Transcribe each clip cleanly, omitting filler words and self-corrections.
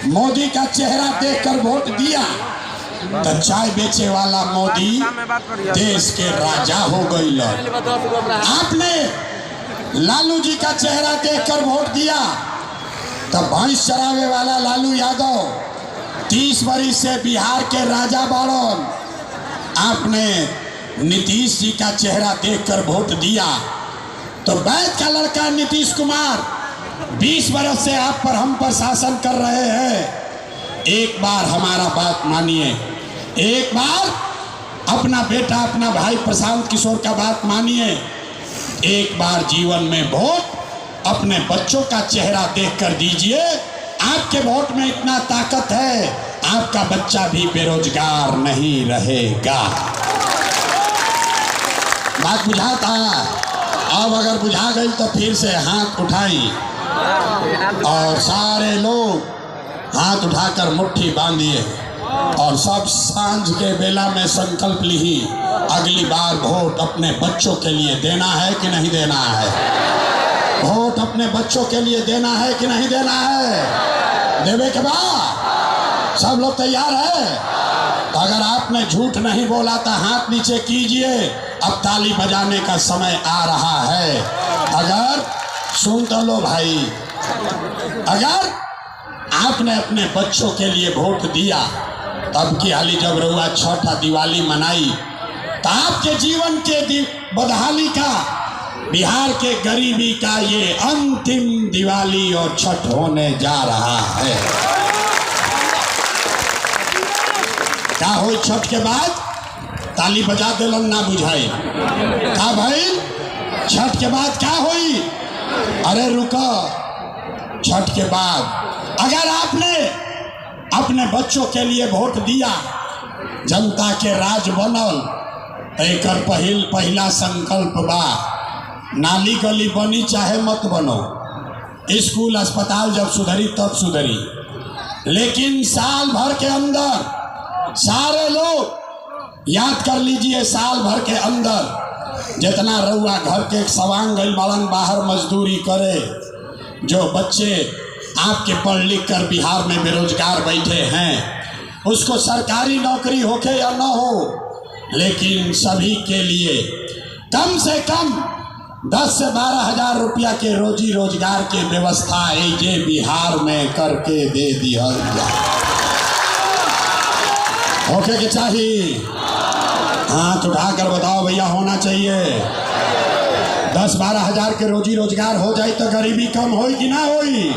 मोदी का चेहरा देखकर वोट दिया तो चाय बेचे वाला मोदी देश के राजा हो गई। आपने लालू जी का चेहरा देखकर वोट दिया तो भैंस चरावे वाला लालू यादव 30 वर्ष से बिहार के राजा बाड़न। आपने नीतीश जी का चेहरा देखकर वोट दिया तो वैद का लड़का नीतीश कुमार 20 वर्ष से आप पर हम पर शासन कर रहे हैं। एक बार हमारा बात मानिए, एक बार अपना बेटा अपना भाई प्रशांत किशोर का बात मानिए। एक बार जीवन में वोट अपने बच्चों का चेहरा देखकर दीजिए। आपके वोट में इतना ताकत है, आपका बच्चा भी बेरोजगार नहीं रहेगा। बात बुझाता? अब अगर बुझा गई तो फिर से हाथ उठाई और सारे लोग हाथ उठाकर मुट्ठी बांधिए और सब सांझ के बेला में संकल्प ली, अगली बार वोट अपने बच्चों के लिए देना है कि नहीं देना है। वोट अपने बच्चों के लिए देना है कि नहीं देना है। देवे के बाद सब लोग तैयार है? तो अगर आपने झूठ नहीं बोला तो हाथ नीचे कीजिए। अब ताली बजाने का समय आ रहा है। अगर सुन तो लो भाई, अगर आपने अपने बच्चों के लिए वोट दिया तब की हाली जब रहुआ छठ दिवाली मनाई तो आपके जीवन के बदहाली का, बिहार के गरीबी का ये अंतिम दिवाली और छठ होने जा रहा है। क्या हो छठ के बाद? ताली बजा दिलन ना बुझाई का भाई? छठ के बाद क्या हुई? अरे रुको, छठ के बाद अगर आपने अपने बच्चों के लिए वोट दिया, जनता के राज बनल, एक पहला संकल्प बा, नाली गली बनी चाहे मत बनो, स्कूल अस्पताल जब सुधरी तब सुधरी, लेकिन साल भर के अंदर सारे लोग याद कर लीजिए, साल भर के अंदर जितना रउआ घर के सवांग गइल बालन बाहर मजदूरी करे, जो बच्चे आपके पढ़ लिख कर बिहार में बेरोजगार बैठे हैं, उसको सरकारी नौकरी होके या न हो, लेकिन सभी के लिए कम से कम 10 से 12 हजार रुपया के रोजी रोजगार के व्यवस्था ये बिहार में करके दे दिया होके के चाहिए। हाथ उठाकर बताओ भैया, होना चाहिए। 10-12 हजार के रोजी रोजगार हो जाए तो गरीबी कम होई कि ना होई?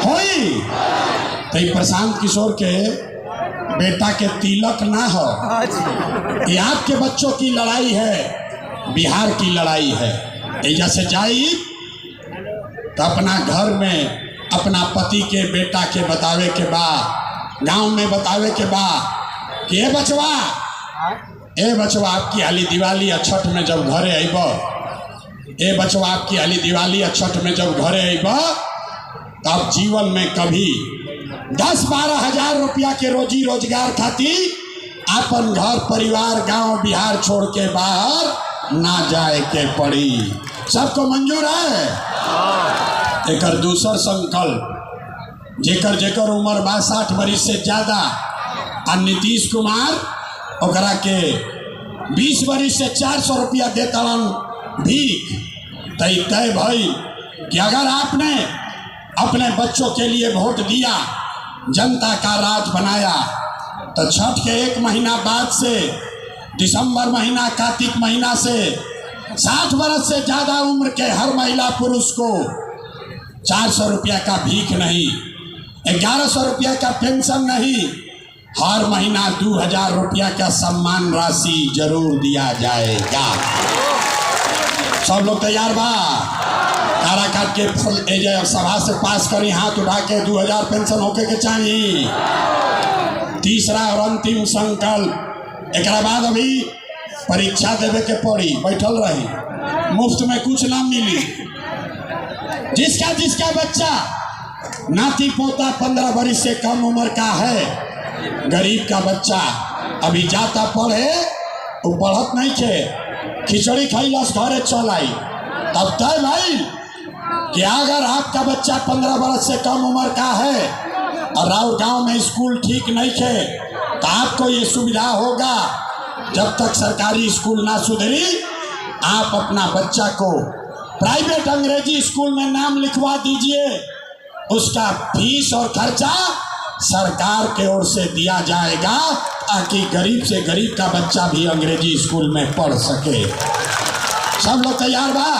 होई। तो प्रशांत किशोर के बेटा के तिलक ना हो, ये आपके बच्चों की लड़ाई है, बिहार की लड़ाई है। ऐजा से जाई तो अपना घर में अपना पति के बेटा के बतावे के बाद, गांव में बतावे के बाद कि ए बचवा आपकी हाली दिवाली और छठ में जब घरे आइब, ए बचवा आपकी हाली दिवाली और छठ में जब घरे आइब, तब जीवन में कभी 10-12 हजार रुपया के रोजी रोजगार खातिर अपन घर परिवार गांव बिहार छोड़ के बाहर ना जाए के पड़ी। सबको मंजूर है? एकर दूसर संकल्प, जेकर जेकर उम्र बा 60 वर्ष से ज्यादा, और नीतीश कुमार ओकरा के 20 वर्ष से 400 रुपया देतलन भीख। तय भाई कि अगर आपने अपने बच्चों के लिए वोट दिया, जनता का राज बनाया, तो छठ के 1 महीना बाद से दिसंबर महीना, कार्तिक महीना से 60 वर्ष से ज़्यादा उम्र के हर महिला पुरुष को 400 रुपया का भीख नहीं, 1100 रुपया का पेंशन नहीं, हर महीना 2000 रुपया का सम्मान राशि जरूर दिया जाएगा। सब लोग तैयार बा? कारा काट के सभा से पास करी, हाथ उठा के 2000 पेंशन होके के चाहिए। तीसरा और अंतिम संकल्प, एक बाद अभी परीक्षा देवे के पड़ी, बैठल रही, मुफ्त में कुछ ना मिली। जिसका बच्चा नाती पोता 15 वर्ष से कम उम्र का है, गरीब का बच्चा अभी जाता पढ़े, वो पढ़त नहीं थे, खिचड़ी खैलस घरे चल आई, तब तय भाई कि अगर आपका बच्चा 15 वर्ष से कम उम्र का है और राउर गांव में स्कूल ठीक नहीं है तो आपको ये सुविधा होगा। जब तक सरकारी स्कूल ना सुधरी, आप अपना बच्चा को प्राइवेट अंग्रेजी स्कूल में नाम लिखवा दीजिए। उसका फीस और खर्चा सरकार के ओर से दिया जाएगा, ताकि गरीब से गरीब का बच्चा भी अंग्रेजी स्कूल में पढ़ सके। सब लोग तैयार बा?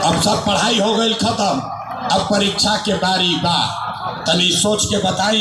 अब सब पढ़ाई हो गई खत्म, अब परीक्षा के बारी बा। तनी सोच के बताई।